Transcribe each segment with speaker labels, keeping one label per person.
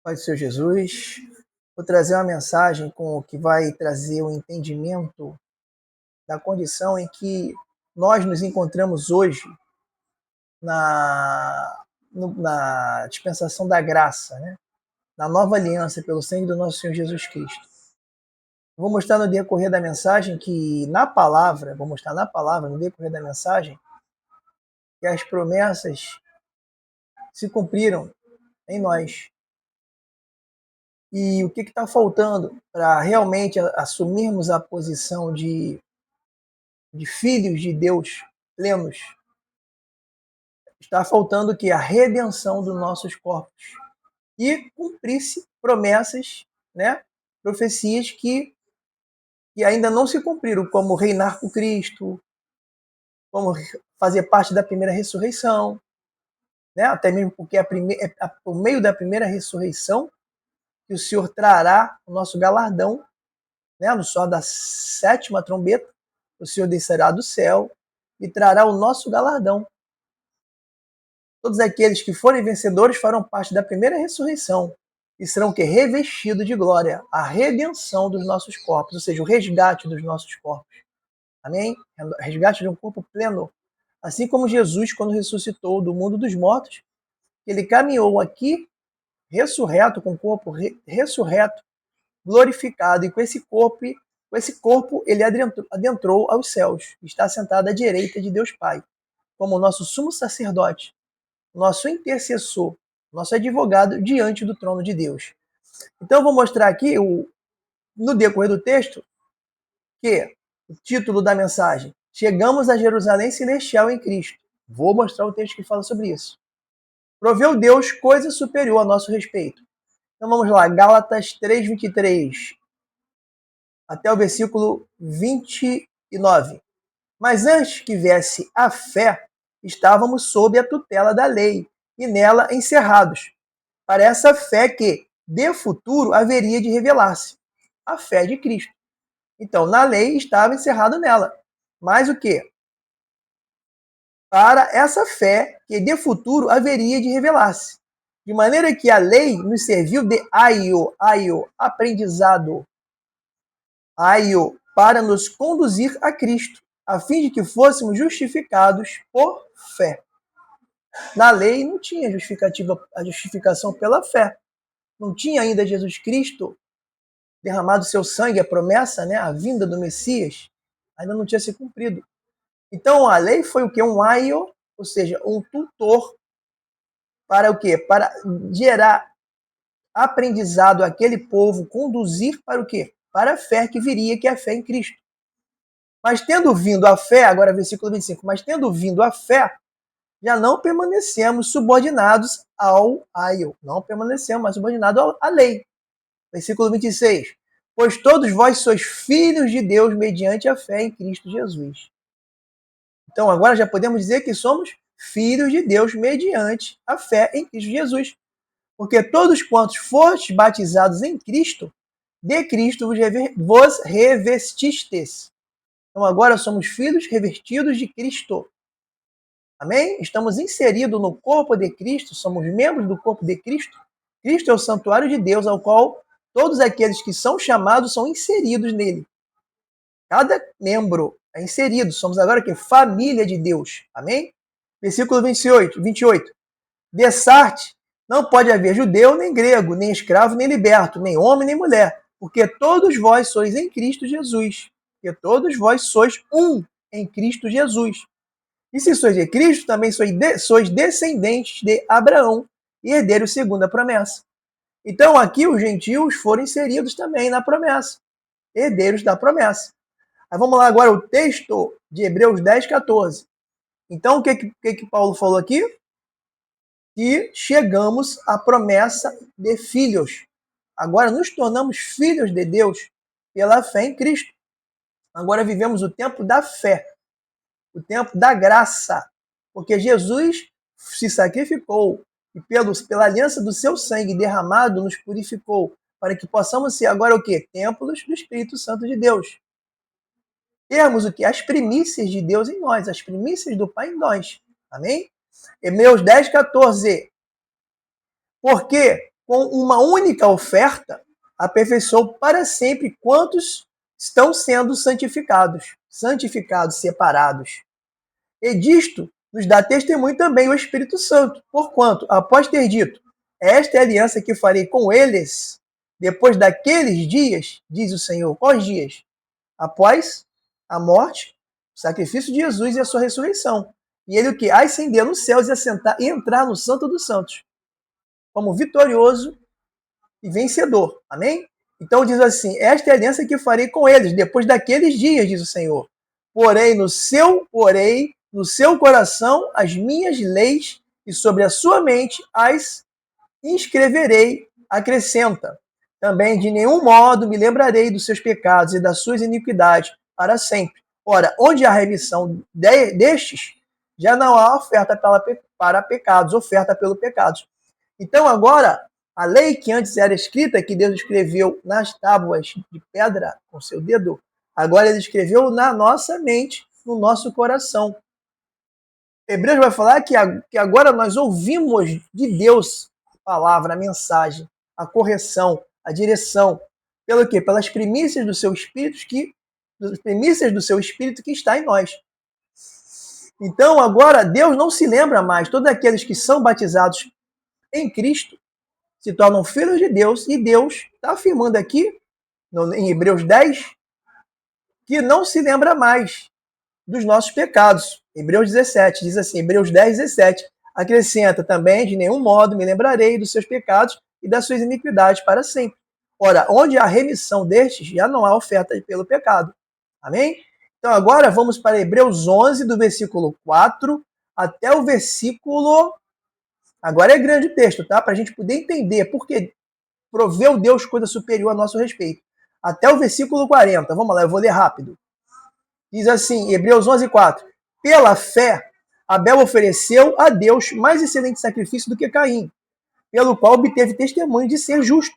Speaker 1: Pai do Senhor Jesus, vou trazer uma mensagem que vai trazer o entendimento da condição em que nós nos encontramos hoje na dispensação da graça, né? Na nova aliança pelo sangue do nosso Senhor Jesus Cristo. Vou mostrar no decorrer da mensagem que no decorrer da mensagem, que as promessas se cumpriram em nós. E o que está faltando para realmente assumirmos a posição de filhos de Deus plenos? Está faltando que a redenção dos nossos corpos e cumprir-se promessas, né, profecias que ainda não se cumpriram, como reinar com Cristo, como fazer parte da primeira ressurreição, né, até mesmo porque por meio da primeira ressurreição que o Senhor trará o nosso galardão, né, no som da sétima trombeta, o Senhor descerá do céu e trará o nosso galardão. Todos aqueles que forem vencedores farão parte da primeira ressurreição e serão revestidos de glória, a redenção dos nossos corpos, ou seja, o resgate dos nossos corpos. Amém? Resgate de um corpo pleno. Assim como Jesus, quando ressuscitou do mundo dos mortos, ele caminhou aqui ressurreto, com o corpo ressurreto, glorificado, e com esse corpo ele adentrou aos céus, está sentado à direita de Deus Pai, como nosso sumo sacerdote, nosso intercessor, nosso advogado diante do trono de Deus. Então eu vou mostrar aqui, no decorrer do texto, que o título da mensagem: Chegamos a Jerusalém Celestial em Cristo. Vou mostrar o texto que fala sobre isso. Proveu Deus coisa superior a nosso respeito. Então vamos lá, Gálatas 3:23 até o versículo 29. Mas antes que viesse a fé, estávamos sob a tutela da lei e nela encerrados, para essa fé que, de futuro, haveria de revelar-se, a fé de Cristo. Então, na lei estava encerrado nela. Mas o quê? Para essa fé que, de futuro, haveria de revelar-se. De maneira que a lei nos serviu de aprendizado, para nos conduzir a Cristo, a fim de que fôssemos justificados por fé. Na lei não tinha a justificação pela fé. Não tinha ainda Jesus Cristo derramado seu sangue, a promessa, né, a vinda do Messias, ainda não tinha se cumprido. Então a lei foi o quê? Um aio, ou seja, um tutor para o quê? Para gerar aprendizado àquele povo, conduzir para o quê? Para a fé que viria, que é a fé em Cristo. Mas tendo vindo a fé, agora versículo 25, mas tendo vindo a fé, já não permanecemos subordinados ao aio, não permanecemos mais subordinados à lei. Versículo 26, pois todos vós sois filhos de Deus mediante a fé em Cristo Jesus. Então agora já podemos dizer que somos filhos de Deus mediante a fé em Cristo Jesus. Porque todos quantos fostes batizados em Cristo, de Cristo vos revestistes. Então agora somos filhos revestidos de Cristo. Amém? Estamos inseridos no corpo de Cristo, somos membros do corpo de Cristo. Cristo é o santuário de Deus, ao qual todos aqueles que são chamados são inseridos nele. Cada membro é inserido. Somos agora que família de Deus. Amém? Versículo 28. Dessarte, não pode haver judeu, nem grego, nem escravo, nem liberto, nem homem, nem mulher, porque todos vós sois em Cristo Jesus. Porque todos vós sois um em Cristo Jesus. E se sois de Cristo, também sois descendentes de Abraão e herdeiros segundo a promessa. Então aqui os gentios foram inseridos também na promessa, herdeiros da promessa. Aí vamos lá agora o texto de Hebreus 10:14. Então o que Paulo falou aqui? Que chegamos à promessa de filhos. Agora nos tornamos filhos de Deus pela fé em Cristo. Agora vivemos o tempo da fé, o tempo da graça, porque Jesus se sacrificou e pela aliança do seu sangue derramado nos purificou, para que possamos ser agora o quê? Templos do Espírito Santo de Deus. Termos o quê? As primícias de Deus em nós, as primícias do Pai em nós. Amém? Hebreus 10:14. Porque com uma única oferta, aperfeiçoou para sempre quantos estão sendo santificados, separados. E disto nos dá testemunho também o Espírito Santo, porquanto, após ter dito, esta é a aliança que farei com eles, depois daqueles dias, diz o Senhor, quais dias? Após a morte, o sacrifício de Jesus e a sua ressurreição. E ele o que? Ascender nos céus e assentar e entrar no Santo dos Santos, como vitorioso e vencedor. Amém? Então diz assim, esta é a aliança que farei com eles, depois daqueles dias, diz o Senhor. Porei no seu coração as minhas leis e sobre a sua mente as inscreverei, acrescenta. Também de nenhum modo me lembrarei dos seus pecados e das suas iniquidades para sempre. Ora, onde há remissão destes, já não há oferta para pecados, oferta pelo pecados. Então agora, a lei que antes era escrita, que Deus escreveu nas tábuas de pedra com seu dedo, agora ele escreveu na nossa mente, no nosso coração. Hebreus vai falar que agora nós ouvimos de Deus a palavra, a mensagem, a correção, a direção. Pelo quê? Pelas primícias do seu espírito que está em nós. Então agora Deus não se lembra mais. Todos aqueles que são batizados em Cristo se tornam filhos de Deus, e Deus está afirmando aqui, em Hebreus 10, que não se lembra mais dos nossos pecados. Hebreus 17, diz assim, Hebreus 10, 17, acrescenta também, de nenhum modo me lembrarei dos seus pecados e das suas iniquidades para sempre. Ora, onde há remissão destes, já não há oferta pelo pecado. Amém? Então agora vamos para Hebreus 11, do versículo 4 até o versículo... Agora é grande o texto, tá? Para a gente poder entender porque proveu Deus coisa superior a nosso respeito. Até o versículo 40. Vamos lá, eu vou ler rápido. Diz assim, Hebreus 11, 4. Pela fé, Abel ofereceu a Deus mais excelente sacrifício do que Caim, pelo qual obteve testemunho de ser justo,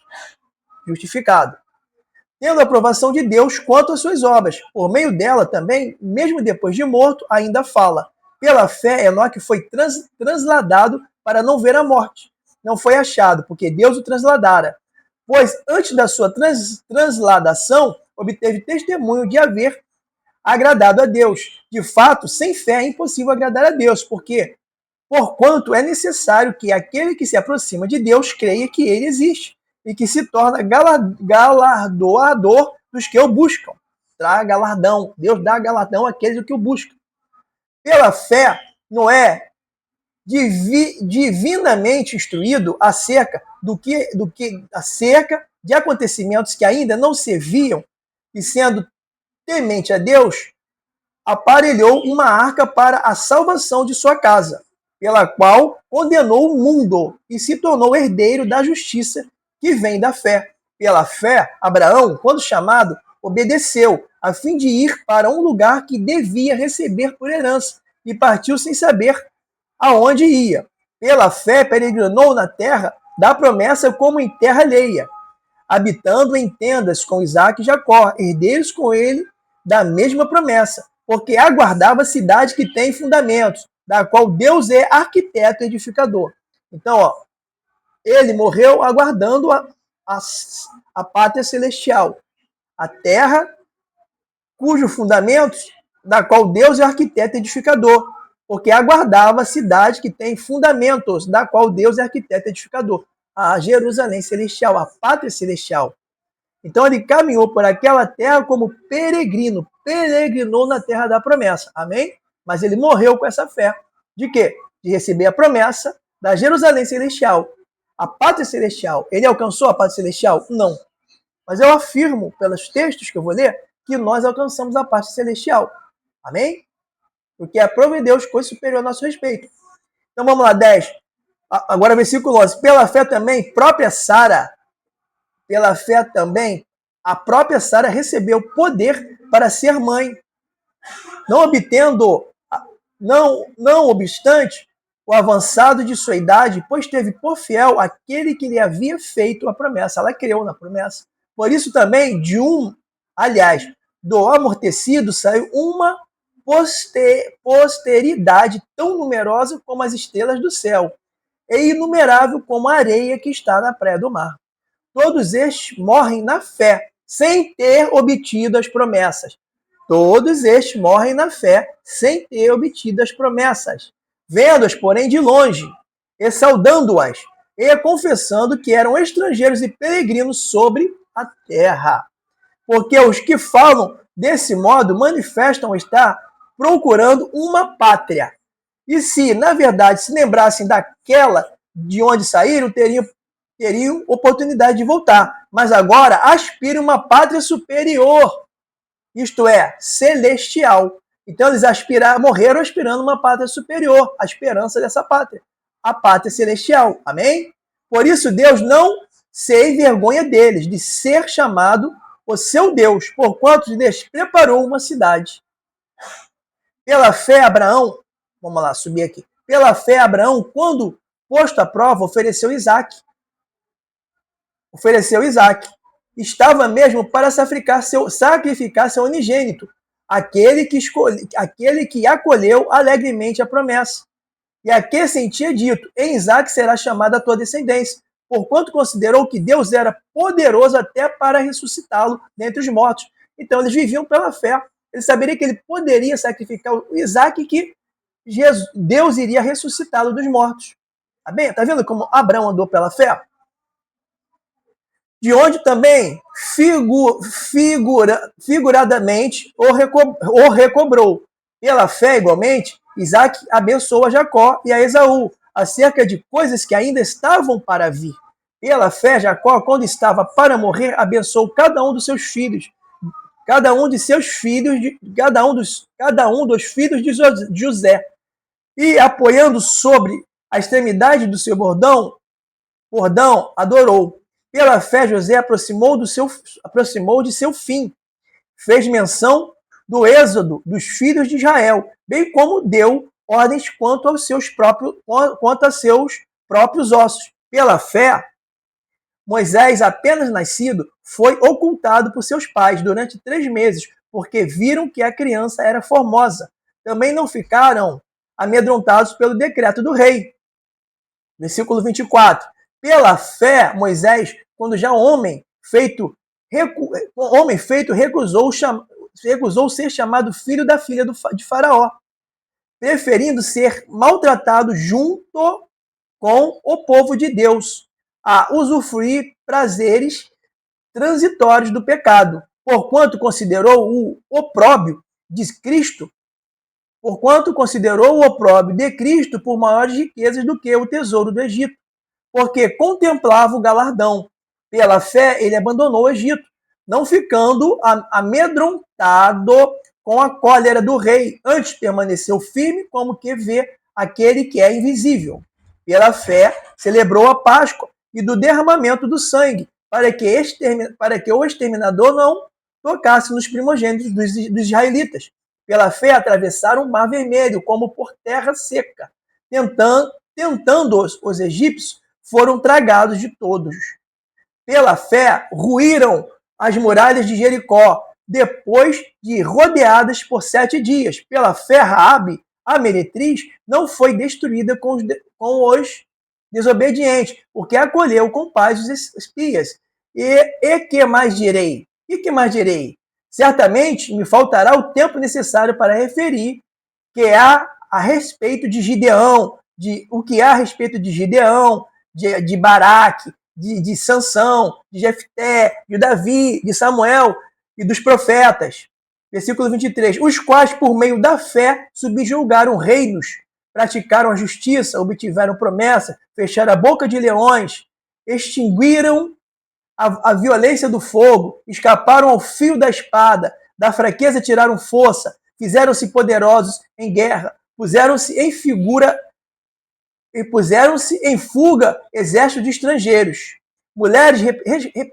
Speaker 1: justificado, tendo a aprovação de Deus quanto às suas obras. Por meio dela também, mesmo depois de morto, ainda fala. Pela fé, Enoque foi transladado para não ver a morte. Não foi achado, porque Deus o transladara. Pois antes da sua transladação, obteve testemunho de haver agradado a Deus. De fato, sem fé é impossível agradar a Deus, porque, porquanto é necessário que aquele que se aproxima de Deus creia que ele existe e que se torna galardoador dos que o buscam. Dá galardão. Deus dá galardão àqueles que o buscam. Pela fé, Noé, divinamente instruído acerca acerca de acontecimentos que ainda não se viam, e sendo temente a Deus, aparelhou uma arca para a salvação de sua casa, pela qual condenou o mundo e se tornou herdeiro da justiça que vem da fé. Pela fé, Abraão, quando chamado, obedeceu, a fim de ir para um lugar que devia receber por herança, e partiu sem saber aonde ia. Pela fé, peregrinou na terra da promessa como em terra alheia, habitando em tendas com Isaque e Jacó, herdeiros com ele da mesma promessa, porque aguardava a cidade que tem fundamentos, da qual Deus é arquiteto e edificador. Então, ele morreu aguardando a pátria celestial, a terra cujos fundamentos, da qual Deus é arquiteto e edificador, porque aguardava a cidade que tem fundamentos, da qual Deus é arquiteto e edificador, a Jerusalém celestial, a pátria celestial. Então ele caminhou por aquela terra como peregrino, peregrinou na terra da promessa, amém? Mas ele morreu com essa fé, de quê? De receber a promessa da Jerusalém celestial, a pátria celestial. Ele alcançou a pátria celestial? Não. Mas eu afirmo, pelos textos que eu vou ler, que nós alcançamos a pátria celestial, amém? Porque aprove Deus coisa superior a nosso respeito. Então vamos lá, 10. Agora versículo 11. Pela fé também, pela fé também, a própria Sara recebeu poder para ser mãe, não obstante o avançado de sua idade, pois teve por fiel aquele que lhe havia feito a promessa. Ela creu na promessa. Por isso também, do amortecido saiu uma posteridade tão numerosa como as estrelas do céu e inumerável como a areia que está na praia do mar. Todos estes morrem na fé, sem ter obtido as promessas. Todos estes morrem na fé, sem ter obtido as promessas. Vendo-as, porém, de longe, e saudando-as, e confessando que eram estrangeiros e peregrinos sobre a terra. Porque os que falam desse modo manifestam estar procurando uma pátria. E se, na verdade, se lembrassem daquela de onde saíram, teriam oportunidade de voltar. Mas agora aspiram uma pátria superior, isto é, celestial. Então eles morreram aspirando uma pátria superior, a esperança dessa pátria, a pátria celestial. Amém? Por isso Deus não se envergonha deles, de ser chamado o seu Deus, porquanto lhes preparou uma cidade. Pela fé, Abraão, vamos lá, subir aqui. Pela fé, Abraão, quando posto à prova, ofereceu Isaac. Estava mesmo para sacrificar seu unigênito, aquele que acolheu alegremente a promessa. E a que sentia dito, em Isaac será chamada a tua descendência, porquanto considerou que Deus era poderoso até para ressuscitá-lo dentre os mortos. Então eles viviam pela fé. Eles saberiam que ele poderia sacrificar o Isaac, que Deus iria ressuscitá-lo dos mortos. Tá bem? Tá vendo como Abraão andou pela fé? De onde também figuradamente o recobrou. Pela fé, igualmente, Isaac abençoou a Jacó e a Esaú, acerca de coisas que ainda estavam para vir. Pela fé, Jacó, quando estava para morrer, abençoou cada um dos filhos de José. E, apoiando sobre a extremidade do seu bordão, adorou. Pela fé, José aproximou de seu fim. Fez menção do êxodo dos filhos de Israel, bem como deu ordens quanto a seus próprios ossos. Pela fé, Moisés, apenas nascido, foi ocultado por seus pais durante 3 meses, porque viram que a criança era formosa. Também não ficaram amedrontados pelo decreto do rei. Versículo 24. Pela fé, Moisés, quando já homem feito, recusou ser chamado filho da filha de Faraó, preferindo ser maltratado junto com o povo de Deus, a usufruir prazeres transitórios do pecado, porquanto considerou o opróbio de Cristo por maiores riquezas do que o tesouro do Egito, porque contemplava o galardão. Pela fé, ele abandonou o Egito, não ficando amedrontado com a cólera do rei. Antes permaneceu firme, como que vê aquele que é invisível. Pela fé, celebrou a Páscoa e do derramamento do sangue, para que o exterminador não tocasse nos primogênitos dos israelitas. Pela fé, atravessaram o Mar Vermelho como por terra seca. Tentando os egípcios, foram tragados de todos. Pela fé, ruíram as muralhas de Jericó, depois de rodeadas por 7 dias. Pela fé, Raabe, a meretriz, não foi destruída com os desobedientes, porque acolheu com paz os espias. E que mais direi? Certamente me faltará o tempo necessário para referir a respeito de Gideão, de Baraque, de Sansão, de Jefté, de Davi, de Samuel e dos profetas. Versículo 23. Os quais, por meio da fé, subjugaram reinos, praticaram a justiça, obtiveram promessa, fecharam a boca de leões, extinguiram a violência do fogo, escaparam ao fio da espada, da fraqueza tiraram força, fizeram-se poderosos em guerra, puseram-se em fuga exércitos de estrangeiros. Mulheres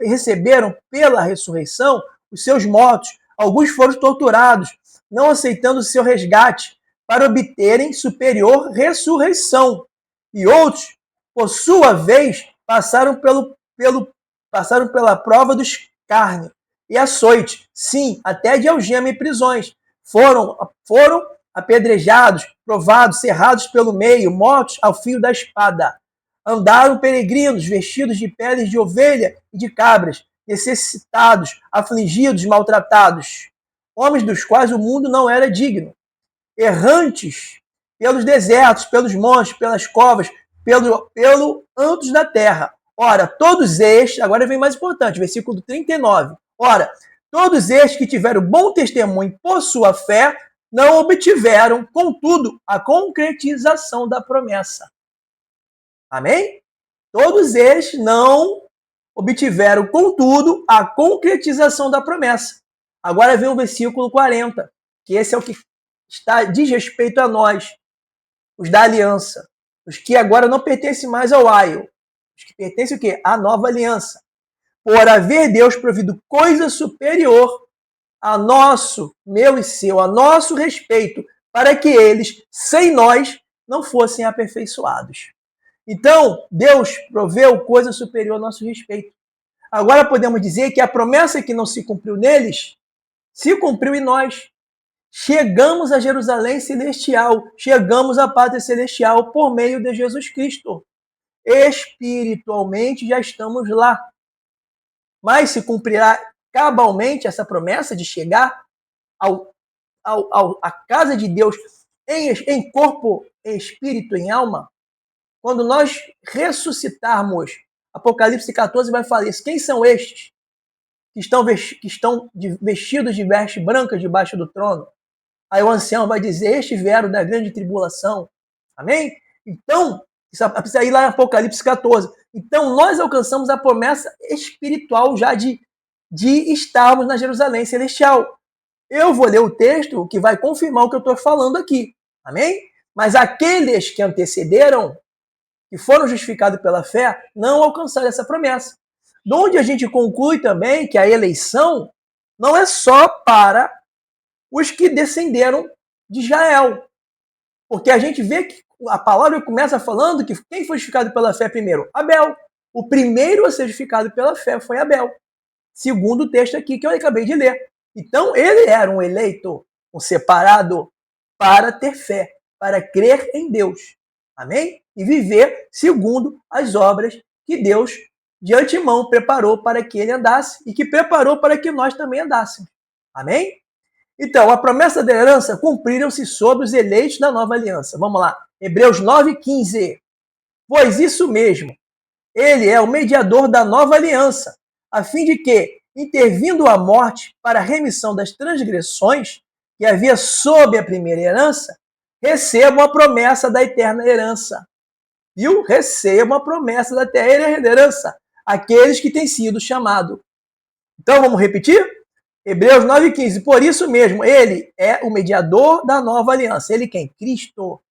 Speaker 1: receberam pela ressurreição os seus mortos. Alguns foram torturados, não aceitando o seu resgate, para obterem superior ressurreição. E outros, por sua vez, passaram pela prova dos escárnio e açoite, sim, até de algema e prisões. Foram apedrejados, provados, cerrados pelo meio, mortos ao fio da espada. Andaram peregrinos, vestidos de peles de ovelha e de cabras, necessitados, afligidos, maltratados, homens dos quais o mundo não era digno, errantes pelos desertos, pelos montes, pelas covas, pelo antos da terra. Ora, todos estes, agora vem mais importante, versículo 39. Ora, todos estes que tiveram bom testemunho por sua fé, não obtiveram, contudo, a concretização da promessa. Amém? Todos eles não obtiveram, contudo, a concretização da promessa. Agora vem o versículo 40, que esse é o que diz respeito a nós, os da aliança, os que agora não pertencem mais ao aio, os que pertencem o quê? À nova aliança. Por haver Deus provido coisa superior a nosso, meu e seu, a nosso respeito, para que eles, sem nós, não fossem aperfeiçoados. Então, Deus proveu coisa superior ao nosso respeito. Agora podemos dizer que a promessa que não se cumpriu neles, se cumpriu em nós. Chegamos a Jerusalém celestial, chegamos à pátria celestial por meio de Jesus Cristo. Espiritualmente já estamos lá. Mas se cumprirá cabalmente essa promessa de chegar à casa de Deus em corpo, em espírito, em alma? Quando nós ressuscitarmos, Apocalipse 14 vai falar isso. Quem são estes que estão vestidos de veste branca debaixo do trono? Aí o ancião vai dizer, estes vieram da grande tribulação. Amém? Então, isso precisa ir lá em Apocalipse 14. Então, nós alcançamos a promessa espiritual já de estarmos na Jerusalém celestial. Eu vou ler o texto que vai confirmar o que eu estou falando aqui. Amém? Mas aqueles que antecederam, que foram justificados pela fé, não alcançaram essa promessa. De onde a gente conclui também que a eleição não é só para os que descenderam de Israel. Porque a gente vê que a palavra começa falando que quem foi justificado pela fé primeiro? Abel. O primeiro a ser justificado pela fé foi Abel. Segundo o texto aqui que eu acabei de ler. Então, ele era um eleito, um separado para ter fé, para crer em Deus. Amém? E viver segundo as obras que Deus de antemão preparou para que ele andasse e que preparou para que nós também andássemos. Amém? Então, a promessa da herança cumpriram-se sobre os eleitos da nova aliança. Vamos lá. Hebreus 9:15. Pois isso mesmo, ele é o mediador da nova aliança, a fim de que, intervindo a morte para a remissão das transgressões que havia sob a primeira herança, recebam a promessa da eterna herança. Viu? Recebam a promessa da eterna herança, aqueles que têm sido chamados. Então, vamos repetir? Hebreus 9:15. Por isso mesmo, ele é o mediador da nova aliança. Ele quem? Cristo.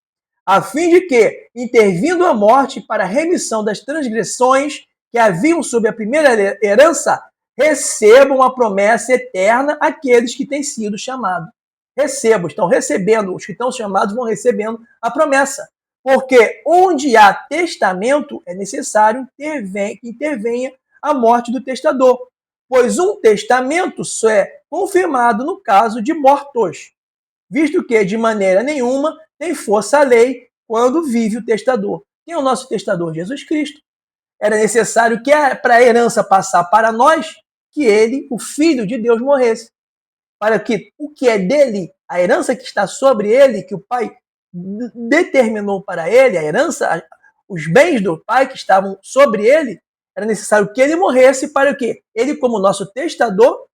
Speaker 1: A fim de que, intervindo a morte para a remissão das transgressões que haviam sob a primeira herança, recebam a promessa eterna aqueles que têm sido chamados. Recebam, estão recebendo, os que estão chamados vão recebendo a promessa. Porque onde há testamento, é necessário que intervenha a morte do testador. Pois um testamento só é confirmado no caso de mortos, visto que, de maneira nenhuma, tem força a lei quando vive o testador. Quem é o nosso testador? Jesus Cristo. Era necessário que, para a herança passar para nós, que ele, o Filho de Deus, morresse. Para que o que é dele, a herança que está sobre ele, que o Pai determinou para ele, a herança, os bens do Pai que estavam sobre ele, era necessário que ele morresse para que ele, como nosso testador,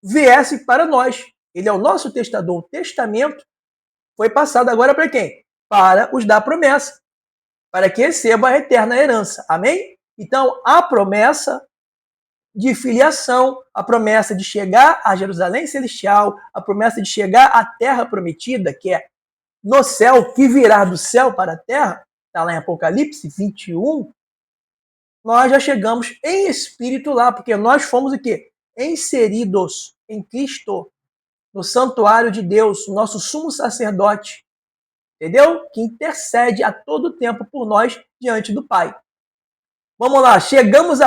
Speaker 1: viesse para nós. Ele é o nosso testador. O testamento foi passado agora para quem? Para os da promessa, para que receba a eterna herança. Amém? Então, a promessa de filiação, a promessa de chegar a Jerusalém celestial, a promessa de chegar à terra prometida, que é no céu, que virá do céu para a terra, está lá em Apocalipse 21, nós já chegamos em espírito lá, porque nós fomos o quê? Inseridos em Cristo, no santuário de Deus, o nosso sumo sacerdote, entendeu? Que intercede a todo tempo por nós diante do Pai. Vamos lá, chegamos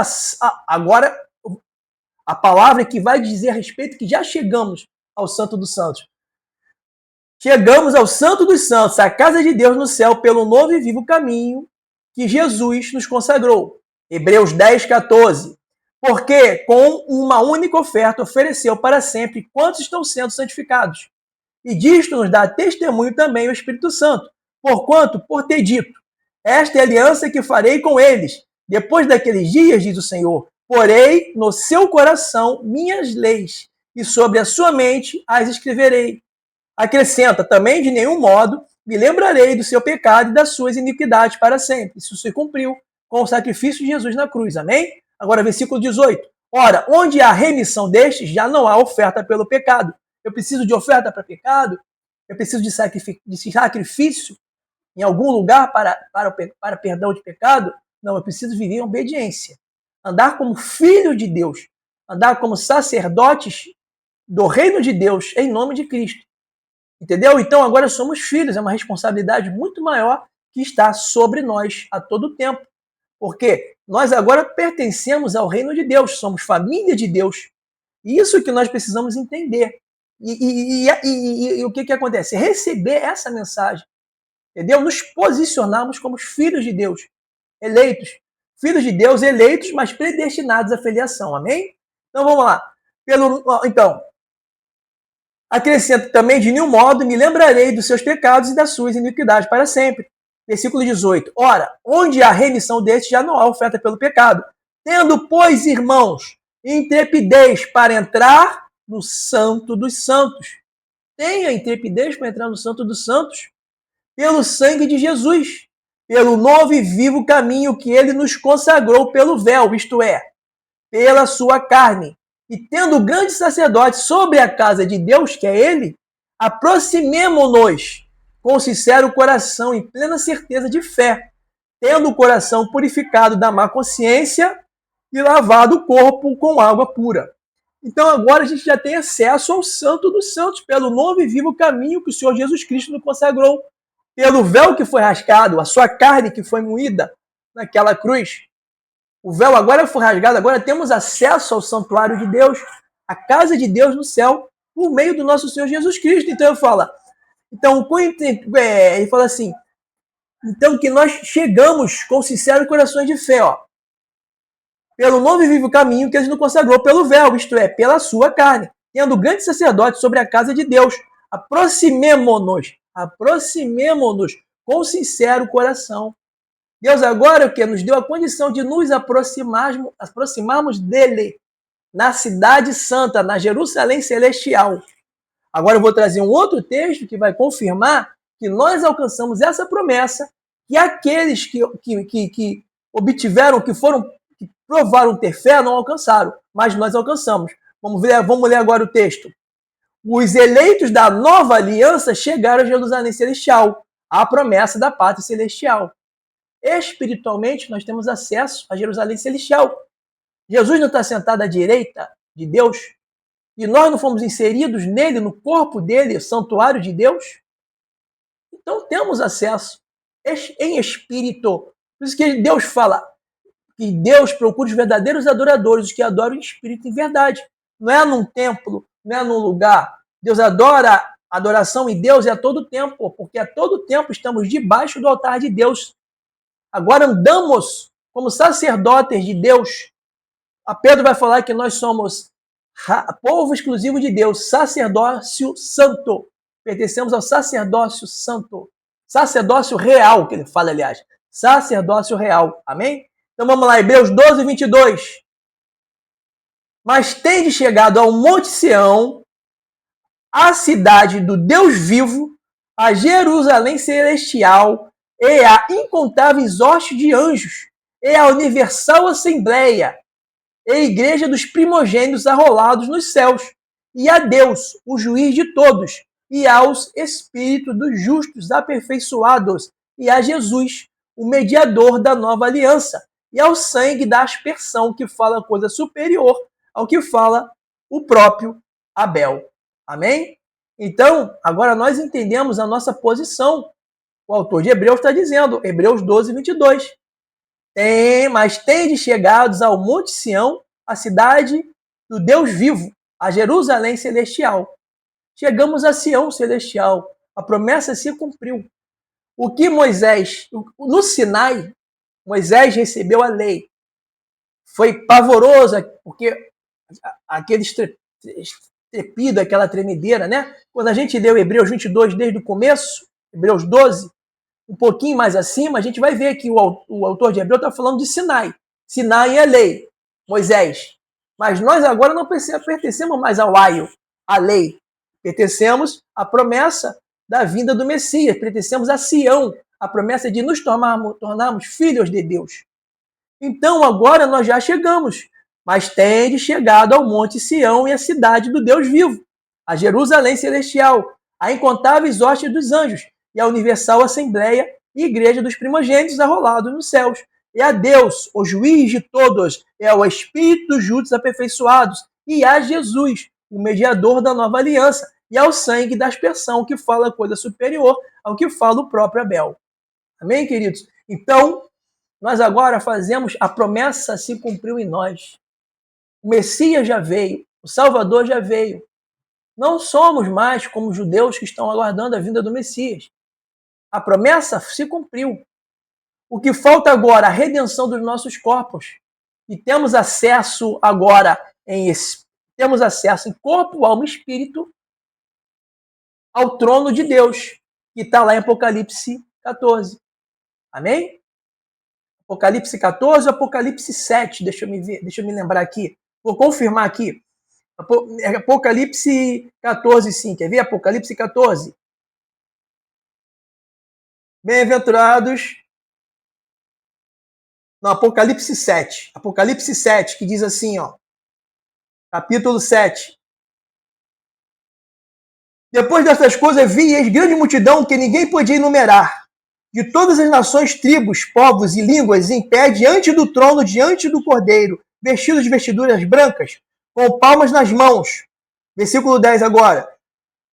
Speaker 1: agora a palavra que vai dizer a respeito que já chegamos ao Santo dos Santos. Chegamos ao Santo dos Santos, a casa de Deus no céu, pelo novo e vivo caminho que Jesus nos consagrou. Hebreus 10, 14. Porque com uma única oferta ofereceu para sempre quantos estão sendo santificados. E disto nos dá testemunho também o Espírito Santo. Porquanto, por ter dito, esta é a aliança que farei com eles. Depois daqueles dias, diz o Senhor, porei no seu coração minhas leis, e sobre a sua mente as escreverei. Acrescenta, também de nenhum modo me lembrarei do seu pecado e das suas iniquidades para sempre. Isso se cumpriu com o sacrifício de Jesus na cruz. Amém? Agora, versículo 18. Ora, onde há remissão destes, já não há oferta pelo pecado. Eu preciso de oferta para pecado? Eu preciso de sacrifício em algum lugar para perdão de pecado? Não, eu preciso viver em obediência. Andar como filho de Deus. Andar como sacerdotes do reino de Deus, em nome de Cristo. Entendeu? Então agora somos filhos, é uma responsabilidade muito maior que está sobre nós a todo tempo. Porque nós agora pertencemos ao reino de Deus, somos família de Deus. E isso que nós precisamos entender. E o que acontece? Receber essa mensagem. Entendeu? Nos posicionarmos como filhos de Deus, eleitos. Filhos de Deus, eleitos, mas predestinados à filiação. Amém? Então vamos lá. Então, acrescento também, de nenhum modo me lembrarei dos seus pecados e das suas iniquidades para sempre. Versículo 18. Ora, onde há remissão destes, já não há oferta pelo pecado. Tendo, pois, irmãos, intrepidez para entrar no Santo dos Santos. Tenha intrepidez para entrar no Santo dos Santos pelo sangue de Jesus, pelo novo e vivo caminho que ele nos consagrou pelo véu, isto é, pela sua carne. E tendo grande sacerdote sobre a casa de Deus, que é ele, aproximemo-nos com sincero coração, em plena certeza de fé, tendo o coração purificado da má consciência e lavado o corpo com água pura. Então agora a gente já tem acesso ao Santo dos Santos, pelo novo e vivo caminho que o Senhor Jesus Cristo nos consagrou, pelo véu que foi rasgado, a sua carne que foi moída naquela cruz. O véu agora foi rasgado, agora temos acesso ao santuário de Deus, a casa de Deus no céu, por meio do nosso Senhor Jesus Cristo. Então ele fala assim, então que nós chegamos com sincero coração de fé, ó, pelo novo e vivo caminho que ele nos consagrou pelo véu, isto é, pela sua carne, tendo grande sacerdote sobre a casa de Deus. Aproximemo-nos com sincero coração. Deus agora o que nos deu a condição de nos aproximarmos dele na cidade santa, na Jerusalém celestial. Agora eu vou trazer um outro texto que vai confirmar que nós alcançamos essa promessa, que aqueles que obtiveram, que provaram ter fé, não alcançaram, mas nós alcançamos. Vamos ler agora o texto. Os eleitos da nova aliança chegaram a Jerusalém celestial, a promessa da pátria celestial. Espiritualmente, nós temos acesso a Jerusalém celestial. Jesus não está sentado à direita de Deus e nós não fomos inseridos nele, no corpo dele, santuário de Deus. Então temos acesso em espírito. Por isso que Deus fala que Deus procura os verdadeiros adoradores, os que adoram em espírito e em verdade. Não é num templo, não é num lugar. Deus adora, a adoração em Deus é a todo tempo, porque a todo tempo estamos debaixo do altar de Deus. Agora andamos como sacerdotes de Deus. A Pedro vai falar que nós somos povo exclusivo de Deus, sacerdócio santo. Pertencemos ao sacerdócio santo. Sacerdócio real, que ele fala, aliás. Sacerdócio real. Amém? Então vamos lá, Hebreus 12, 22. Mas tende chegado ao Monte Sião, a cidade do Deus vivo, a Jerusalém celestial, e a incontáveis hostes de anjos, e a universal assembleia, e a igreja dos primogênitos arrolados nos céus, e a Deus, o juiz de todos, e aos espíritos dos justos aperfeiçoados, e a Jesus, o mediador da nova aliança, e ao sangue da aspersão, que fala coisa superior ao que fala o próprio Abel. Amém? Então, agora nós entendemos a nossa posição. O autor de Hebreus está dizendo, Hebreus 12, 22. Mas tende chegados ao Monte Sião, a cidade do Deus vivo, a Jerusalém celestial. Chegamos a Sião celestial. A promessa se cumpriu. O que Moisés, no Sinai, Moisés recebeu a lei. Foi pavoroso, porque aquele estrepido, aquela tremedeira, né? Quando a gente leu Hebreus 22 desde o começo, Hebreus 12, um pouquinho mais acima, a gente vai ver que o autor de Hebreus está falando de Sinai. Sinai é lei, Moisés. Mas nós agora não pertencemos mais ao aio, à lei. Pertencemos à promessa da vinda do Messias. Pertencemos a Sião, a promessa de nos tornarmos filhos de Deus. Então agora nós já chegamos, mas tendes chegado ao monte Sião e à cidade do Deus vivo, a Jerusalém celestial, a incontáveis hostes dos anjos e a universal assembleia e igreja dos primogênitos arrolados nos céus. E a Deus, o juiz de todos, é o Espírito dos justos aperfeiçoados, e a Jesus, o mediador da nova aliança, e ao sangue da aspersão que fala coisa superior ao que fala o próprio Abel. Amém, queridos? Então, nós agora fazemos, a promessa se cumpriu em nós. O Messias já veio, o Salvador já veio. Não somos mais como os judeus que estão aguardando a vinda do Messias. A promessa se cumpriu. O que falta agora é a redenção dos nossos corpos. E temos acesso agora temos acesso em corpo, alma e espírito ao trono de Deus, que está lá em Apocalipse 14. Amém? Apocalipse 14 ou Apocalipse 7, deixa eu me lembrar aqui. Vou confirmar aqui. Apocalipse 14, sim. Quer ver? Apocalipse 14. Bem-aventurados. Não, Apocalipse 7. Apocalipse 7, que diz assim, ó. Capítulo 7. Depois dessas coisas, vi eis grande multidão que ninguém podia enumerar, de todas as nações, tribos, povos e línguas, em pé diante do trono, diante do Cordeiro, vestidos de vestiduras brancas, com palmas nas mãos. Versículo 10 agora.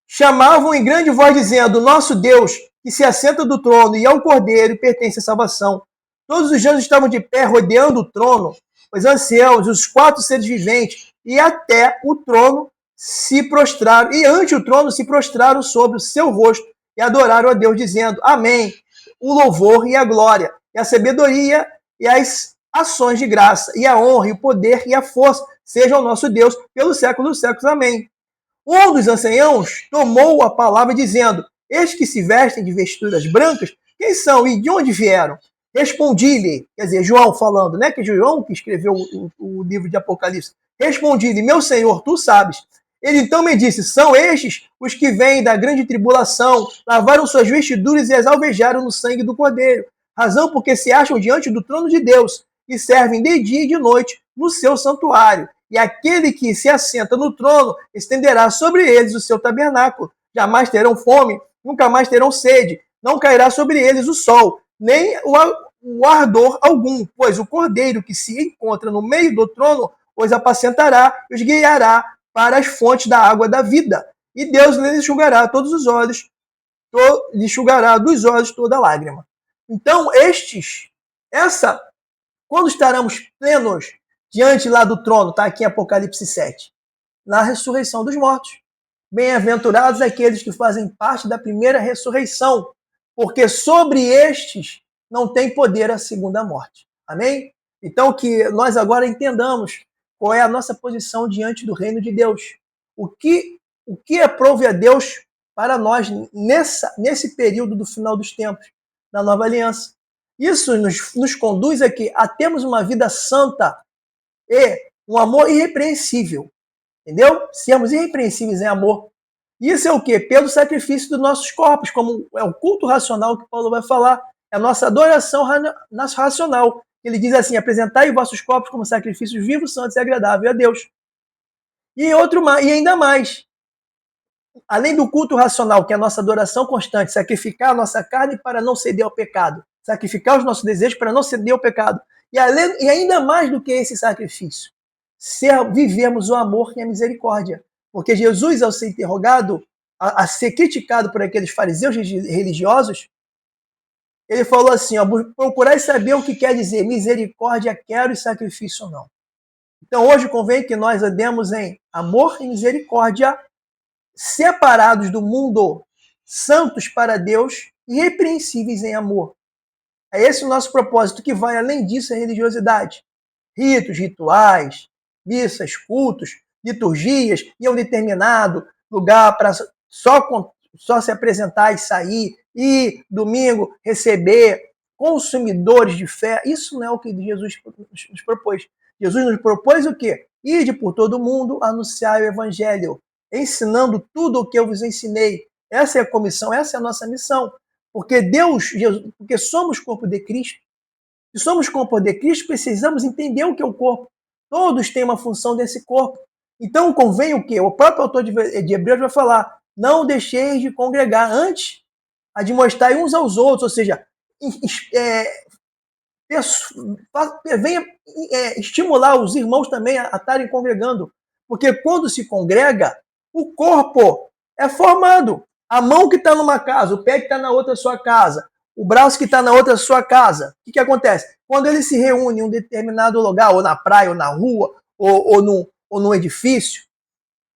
Speaker 1: Chamavam em grande voz, dizendo: nosso Deus, que se assenta do trono, e ao Cordeiro pertence a salvação. Todos os anjos estavam de pé, rodeando o trono, os anciãos, os 4 seres viventes, e até o trono se prostraram, e ante o trono se prostraram sobre o seu rosto, e adoraram a Deus, dizendo: amém. O louvor e a glória, e a sabedoria e as ações de graça, e a honra, e o poder e a força sejam ao nosso Deus pelos séculos dos séculos. Amém. Um dos anciãos tomou a palavra, dizendo: estes que se vestem de vestiduras brancas, quem são e de onde vieram? Respondi-lhe, quer dizer, João falando, né? Que João que escreveu o livro de Apocalipse. Respondi-lhe: meu Senhor, tu sabes. Ele então me disse: são estes os que vêm da grande tribulação, lavaram suas vestiduras e as alvejaram no sangue do Cordeiro, razão porque se acham diante do trono de Deus, e servem de dia e de noite no seu santuário. E aquele que se assenta no trono estenderá sobre eles o seu tabernáculo. Jamais terão fome, nunca mais terão sede, não cairá sobre eles o sol, nem o ardor algum, pois o Cordeiro que se encontra no meio do trono os apacentará e os guiará para as fontes da água da vida. E Deus lhes enxugará todos os olhos, lhe enxugará dos olhos toda lágrima. Então, quando estaremos plenos diante lá do trono, está aqui em Apocalipse 7, na ressurreição dos mortos. Bem-aventurados aqueles que fazem parte da primeira ressurreição, porque sobre estes não tem poder a segunda morte. Amém? Então, que nós agora entendamos qual é a nossa posição diante do reino de Deus. O que aprove a Deus para nós nesse período do final dos tempos, da nova aliança. Isso nos conduz aqui a termos uma vida santa e um amor irrepreensível. Entendeu? Sermos irrepreensíveis em amor. Isso é o quê? Pelo sacrifício dos nossos corpos, como é o culto racional que Paulo vai falar. É a nossa adoração racional. Ele diz assim: apresentai vossos corpos como sacrifícios vivos, santos e agradáveis a Deus. E ainda mais, além do culto racional, que é a nossa adoração constante, sacrificar a nossa carne para não ceder ao pecado, sacrificar os nossos desejos para não ceder ao pecado. E ainda mais do que esse sacrifício, vivermos o amor e a misericórdia. Porque Jesus, ao ser interrogado, a ser criticado por aqueles fariseus religiosos, ele falou assim: ó, procurai saber o que quer dizer misericórdia quero e sacrifício não. Então hoje convém que nós andemos em amor e misericórdia, separados do mundo, santos para Deus, irrepreensíveis em amor. É esse o nosso propósito, que vai além disso a religiosidade. Ritos, rituais, missas, cultos, liturgias, ir a um determinado lugar para só se apresentar e sair, e domingo receber consumidores de fé. Isso não é o que Jesus nos propôs. Jesus nos propôs o quê? Ide por todo mundo, anunciar o evangelho, ensinando tudo o que eu vos ensinei. Essa é a comissão, essa é a nossa missão. Porque porque somos corpo de Cristo. Se somos corpo de Cristo, precisamos entender o que é o corpo. Todos têm uma função desse corpo. Então convém o quê? O próprio autor de Hebreus vai falar: não deixeis de congregar, antes admoestai uns aos outros, ou seja, venha estimular os irmãos também a estarem congregando. Porque quando se congrega, o corpo é formado. A mão que está numa casa, o pé que está na outra sua casa, o braço que está na outra sua casa. O que acontece? Quando ele se reúne em um determinado lugar, ou na praia, ou na rua, ou num edifício,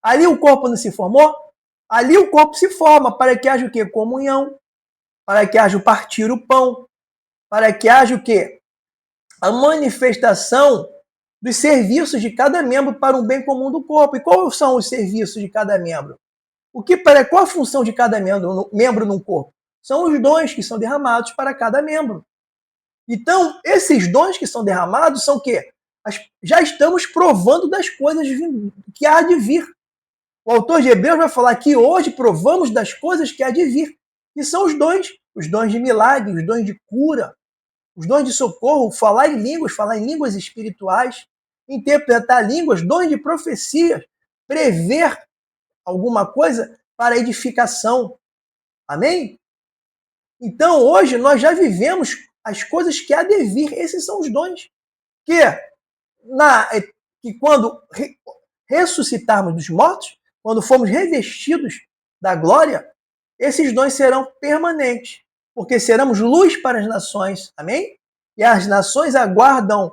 Speaker 1: ali o corpo não se formou? Ali o corpo se forma para que haja o quê? Comunhão, para que haja o partir o pão, para que haja o quê? A manifestação dos serviços de cada membro para um bem comum do corpo. E quais são os serviços de cada membro? Qual a função de cada membro num corpo? São os dons que são derramados para cada membro. Então, esses dons que são derramados são o quê? Já estamos provando das coisas que há de vir. O autor de Hebreus vai falar que hoje provamos das coisas que há de vir. E são os dons de milagre, os dons de cura, os dons de socorro, falar em línguas espirituais, interpretar línguas, dons de profecia, prever alguma coisa para edificação. Amém? Então, hoje, nós já vivemos as coisas que há de vir. Esses são os dons. Que quando ressuscitarmos dos mortos, quando formos revestidos da glória, esses dons serão permanentes, porque seremos luz para as nações. Amém? E as nações aguardam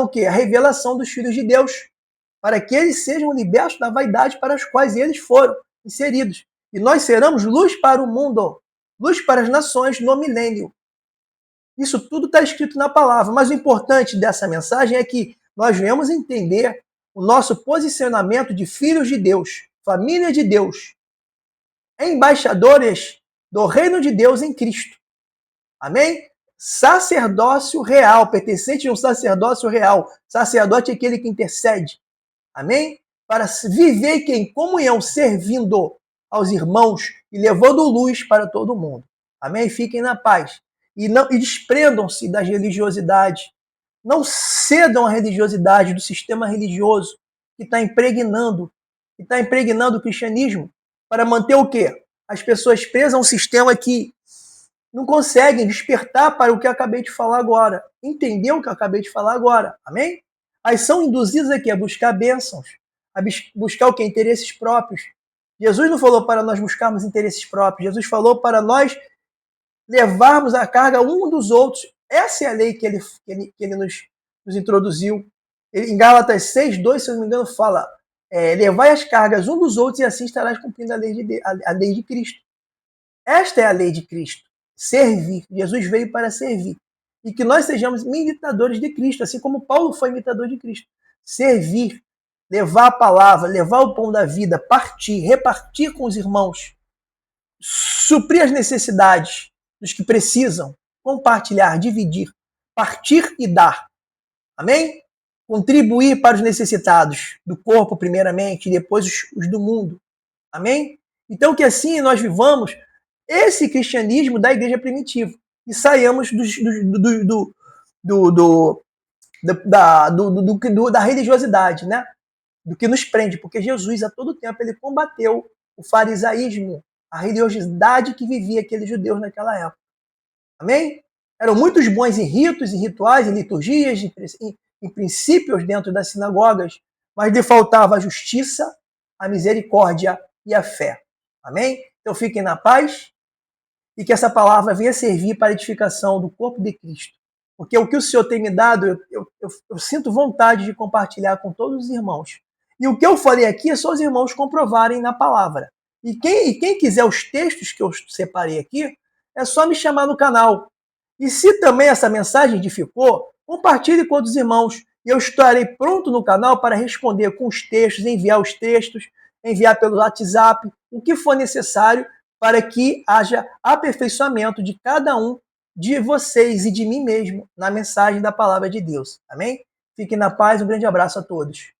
Speaker 1: o quê? A revelação dos filhos de Deus, para que eles sejam libertos da vaidade para as quais eles foram inseridos. E nós seremos luz para o mundo, luz para as nações no milênio. Isso tudo está escrito na palavra, mas o importante dessa mensagem é que nós venhamos entender o nosso posicionamento de filhos de Deus, família de Deus, embaixadores do reino de Deus em Cristo. Amém? Sacerdócio real, pertencente a um sacerdócio real. Sacerdote é aquele que intercede. Amém? Para viver em comunhão, servindo aos irmãos e levando luz para todo mundo. Amém? Fiquem na paz. E desprendam-se das religiosidades. Não cedam à religiosidade do sistema religioso que está impregnando o cristianismo para manter o quê? As pessoas presas a um sistema que não conseguem despertar para o que eu acabei de falar agora. Entender o que eu acabei de falar agora. Amém? Aí são induzidas aqui a buscar bênçãos, a buscar o que? Interesses próprios. Jesus não falou para nós buscarmos interesses próprios. Jesus falou para nós levarmos a carga um dos outros. Essa é a lei que ele nos introduziu. Em Gálatas 6:2, se eu não me engano, fala: levai as cargas um dos outros e assim estarás cumprindo a lei de Cristo. Esta é a lei de Cristo. Servir. Jesus veio para servir. E que nós sejamos imitadores de Cristo, assim como Paulo foi imitador de Cristo. Servir, levar a palavra, levar o pão da vida, partir, repartir com os irmãos, suprir as necessidades dos que precisam, compartilhar, dividir, partir e dar. Amém? Contribuir para os necessitados do corpo, primeiramente, e depois os do mundo. Amém? Então, que assim nós vivamos esse cristianismo da igreja primitiva e saiamos da religiosidade, né? Do que nos prende, porque Jesus, a todo tempo, ele combateu o farisaísmo, a religiosidade que vivia aqueles judeus naquela época. Amém? Eram muitos bons em ritos, em rituais, em liturgias, em princípios dentro das sinagogas, mas lhe faltava a justiça, a misericórdia e a fé. Amém? Então fiquem na paz e que essa palavra venha servir para a edificação do corpo de Cristo. Porque o que o Senhor tem me dado, eu sinto vontade de compartilhar com todos os irmãos. E o que eu falei aqui é só os irmãos comprovarem na palavra. E quem quiser os textos que eu separei aqui, é só me chamar no canal. E se também essa mensagem edificou, compartilhe com outros irmãos. E eu estarei pronto no canal para responder com os textos, enviar os textos, enviar pelo WhatsApp, o que for necessário para que haja aperfeiçoamento de cada um de vocês e de mim mesmo na mensagem da palavra de Deus. Amém? Fiquem na paz, um grande abraço a todos.